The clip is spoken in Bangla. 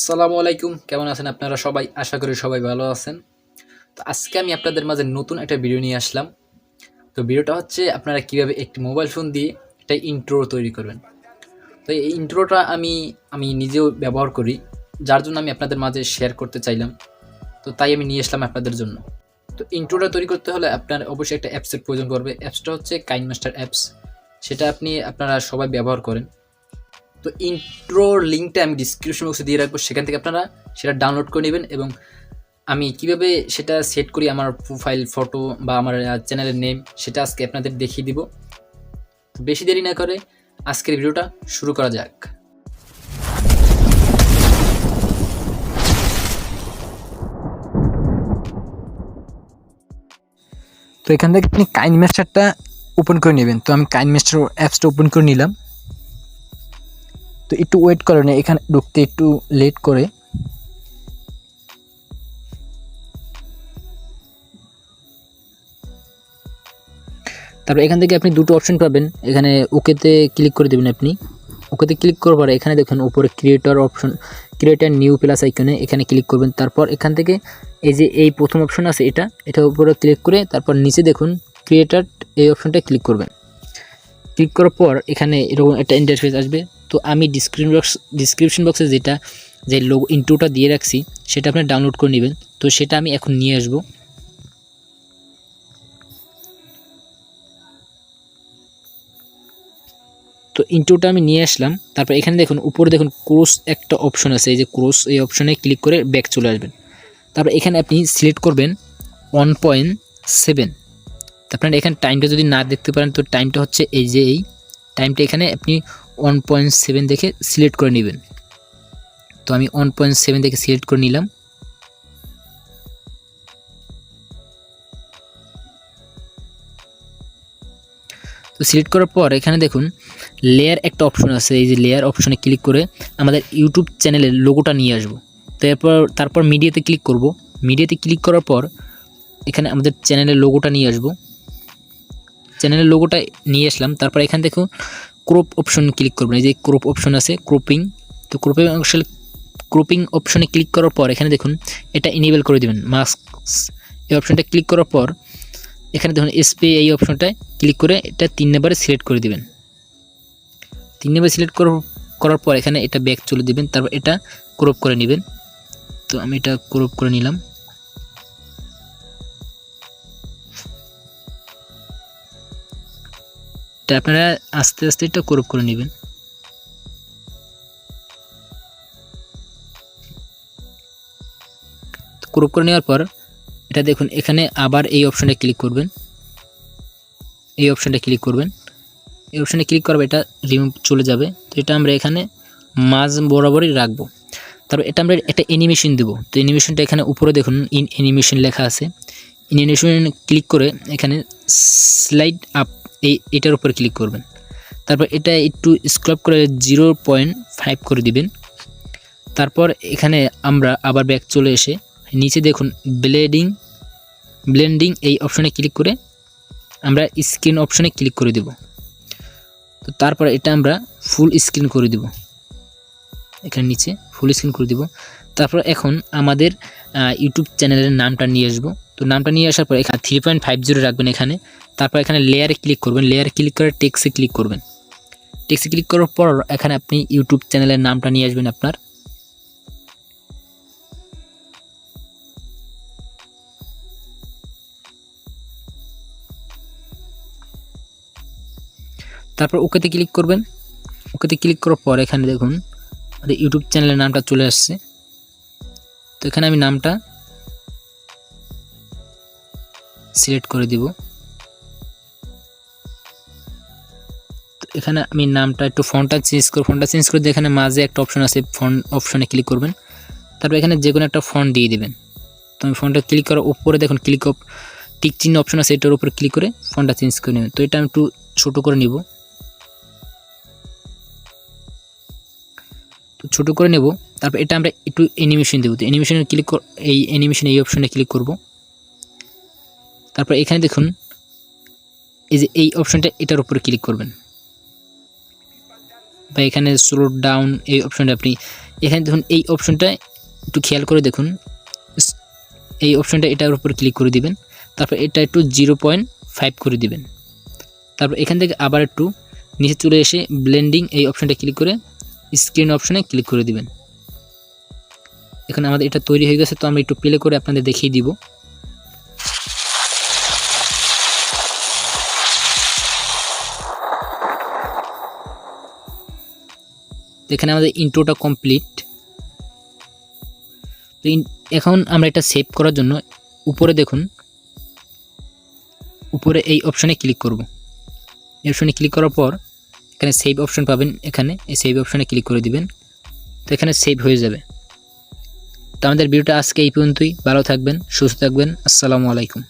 আসসালামু আলাইকুম, কেমন আছেন আপনারা সবাই? আশা করি সবাই ভালো আছেন। তো আজকে আমি আপনাদের মাঝে নতুন একটা ভিডিও নিয়ে আসলাম। তো ভিডিওটা হচ্ছে আপনারা কিভাবে একটি মোবাইল ফোন দিয়ে একটা ইন্ট্রো তৈরি করবেন। তো এই ইন্ট্রোটা আমি নিজেও ব্যবহার করি, যার জন্য আমি আপনাদের মাঝে শেয়ার করতে চাইলাম। তো তাই আমি নিয়ে আসলাম আপনাদের জন্য। তো ইন্ট্রোটা তৈরি করতে হলে আপনার অবশ্যই একটা অ্যাপসের প্রয়োজন পড়বে। অ্যাপসটা হচ্ছে কাইনমাস্টার অ্যাপস। সেটা আপনারা সবাই ব্যবহার করেন। তো ইন্ট্রোর লিঙ্কটা আমি ডিসক্রিপশন বক্সে দিয়ে রাখবো, সেখান থেকে আপনারা সেটা ডাউনলোড করে নেবেন। এবং আমি কিভাবে সেটা সেট করি, আমার প্রোফাইল ফটো বা আমার চ্যানেলের নেম, সেটা আজকে আপনাদের দেখিয়ে দিব। তো বেশি দেরি না করে আজকের ভিডিওটা শুরু করা যাক। তো এখান থেকে আপনি কাইনমাস্টারটা ওপেন করে নেবেন। তো আমি কাইনমাস্টার অ্যাপসটা ওপেন করে নিলাম। তো একটু ওয়েট করেন, এখানে ঢুকতে একটু লেট করে। তারপর এখান থেকে আপনি দুটো অপশন পাবেন, এখানে ওকেতে ক্লিক করে দেবেন। আপনি ওকেতে ক্লিক করার পর এখানে দেখুন উপরে creator option, creator new plus আইকনে এখানে ক্লিক করবেন। তারপর এখান থেকে এই প্রথম অপশন আছে, এটার উপরে ক্লিক করে তারপর নিচে দেখুন ক্রিয়েটর, এই অপশনটা ক্লিক করবেন। ক্লিক করার পর এখানে এরকম একটা ইন্টারফেস আসবে। তো আমি ডিসক্রিপশন বক্সে যে লোগো ইন্ট্রোটা দিয়ে রাখছি সেটা আপনি ডাউনলোড করে নেবেন। তো সেটা আমি এখন নিয়ে আসবো। তো ইন্ট্রোটা আমি নিয়ে আসলাম। তারপর এখানে দেখুন উপরে দেখুন ক্রস একটা অপশন আছে, এই যে ক্রস, এই অপশনে ক্লিক করে ব্যাক চলে আসবেন। তারপর এখানে আপনি সিলেক্ট করবেন 1.7। আপনার এখানে টাইমটা যদি না দেখতে পারেন, তো টাইমটা হচ্ছে এই টাইমটা এখানে আপনি 1.7 দেখে সিলেক্ট করে নেবেন। তো আমি 1.7 দেখে সিলেক্ট করে নিলাম। তো সিলেক্ট করার পর এখানে দেখুন লেয়ার একটা অপশন আছে, এই যে লেয়ার অপশনে ক্লিক করে আমাদের ইউটিউব চ্যানেলের লোগোটা নিয়ে আসবো। তারপর মিডিয়াতে ক্লিক করব। মিডিয়াতে ক্লিক করার পর এখানে আমাদের চ্যানেলের লোগোটা নিয়ে আসবো। চ্যানেলের লোগোটা নিয়ে আসলাম। তারপর এখানে দেখুন ক্রপ অপশন ক্লিক করবেন, এই যে ক্রপ অপশন আছে, ক্রপিং। তো ক্রপিং অপশনে ক্লিক করার পর এখানে দেখুন এটা ইনেবল করে দেবেন, মাস্কস এই অপশনটা ক্লিক করার পর এখানে দেখুন এসপি এই অপশনটায় ক্লিক করে এটা 3 নম্বরে সিলেক্ট করে দিবেন। 3 নম্বরে সিলেক্ট করার পর এখানে এটা ব্যাক চলে দিবেন। তারপর এটা ক্রপ করে নেবেন। তো আমি এটা ক্রপ করে নিলাম। এটা আপনারা আস্তে আস্তে এটা ক্রপ করে নেবেন। ক্রপ করে নেওয়ার পর এটা দেখুন এখানে আবার এই অপশনে ক্লিক করবেন। এই অপশনটা ক্লিক করবেন। এই অপশনে ক্লিক করবে, এটা রিমুভ চলে যাবে। তো এটা আমরা এখানে মাঝ বরাবরই রাখবো। তারপর এটা আমরা একটা অ্যানিমেশন দেব। তো অ্যানিমেশনটা এখানে উপরে দেখুন ইন অ্যানিমেশন লেখা আছে। ইন অ্যানিমেশন ক্লিক করে এখানে স্লাইড আপ এটার উপরে ক্লিক করবেন। তারপর এটা একটু স্ক্রল করে 0.5 করে দিবেন। তারপর এখানে আমরা আবার ব্যাক চলে এসে নিচে দেখুন ব্লেন্ডিং এই অপশনে ক্লিক করে আমরা স্ক্রিন অপশনে ক্লিক করে দেব। তো তারপর এটা আমরা ফুল স্ক্রিন করে দেব, এখানে নিচে ফুল স্ক্রিন করে দেব। তারপর এখন আমাদের ইউটিউব চ্যানেলের নামটা নিয়ে আসবো। তো নামটা নিয়ে আসার পর এখানে 3.50 রাখবেন এখানে। তারপর এখানে লেয়ারে ক্লিক করবেন, লেয়ারে ক্লিক করে টেক্সটে ক্লিক করবেন। টেক্সটে ক্লিক করার পর এখানে আপনি ইউটিউব চ্যানেলের নামটা নিয়ে আসবেন আপনার। তারপর ওকেতে ক্লিক করবেন। ওকেতে ক্লিক করার পর এখানে দেখুন আমাদের ইউটিউব চ্যানেলের নামটা চলে আসছে। তো এখানে আমি নামটা সিলেক্ট করে দিব। তো এখানে আমি নামটা একটু ফন্টটা চেঞ্জ করে এখানে মাঝে একটা অপশন আছে, ফন্ট অপশনে ক্লিক করবেন। তারপর এখানে যে কোনো একটা ফন্ট দিয়ে দিবেন। তো আমি ফন্টটা ক্লিক করার উপরে দেখুন টিক চিহ্ন অপশন আছে, এটার উপরে ক্লিক করে ফন্টটা চেঞ্জ করে নেবেন। তো এটা আমি একটু ছোটো করে নিব। তো ছোটো করে নেব। তারপর এটা আমরা একটু অ্যানিমেশন দেবো। তো অ্যানিমেশনে এই অপশনে ক্লিক করব। তারপর এখানে দেখুন এই যে এই অপশনটা, এটার উপরে ক্লিক করবেন। বা এখানে স্লো ডাউন এই অপশনটা আপনি এখানে দেখুন, এই অপশনটা একটু খেয়াল করে দেখুন, এই অপশনটা এটার উপর ক্লিক করে দিবেন, তারপর এটা একটু 0.5 করে দিবেন, তারপর এখান থেকে আবার একটু নিচে চলে এসে ব্লেন্ডিং এই অপশনটা ক্লিক করে স্ক্রিন অপশনে ক্লিক করে দিবেন। এখন আমাদের এটা তৈরি হয়ে গেছে, তো আমরা একটু প্লে করে আপনাদের দেখিয়ে দিব। এখানে আমাদের ইন্ট্রোটা কমপ্লিট। এখন আমরা এটা সেভ করার জন্য উপরে দেখুন, উপরে এই অপশনে ক্লিক করব। এই অপশনে ক্লিক করার পর এখানে সেভ অপশন পাবেন, এখানে এই সেভ অপশনে ক্লিক করে দিবেন, তো এখানে সেভ হয়ে যাবে। তো আমাদের ভিডিওটা আজকে এই পর্যন্তই। ভালো থাকবেন, সুস্থ থাকবেন। আসসালামু আলাইকুম।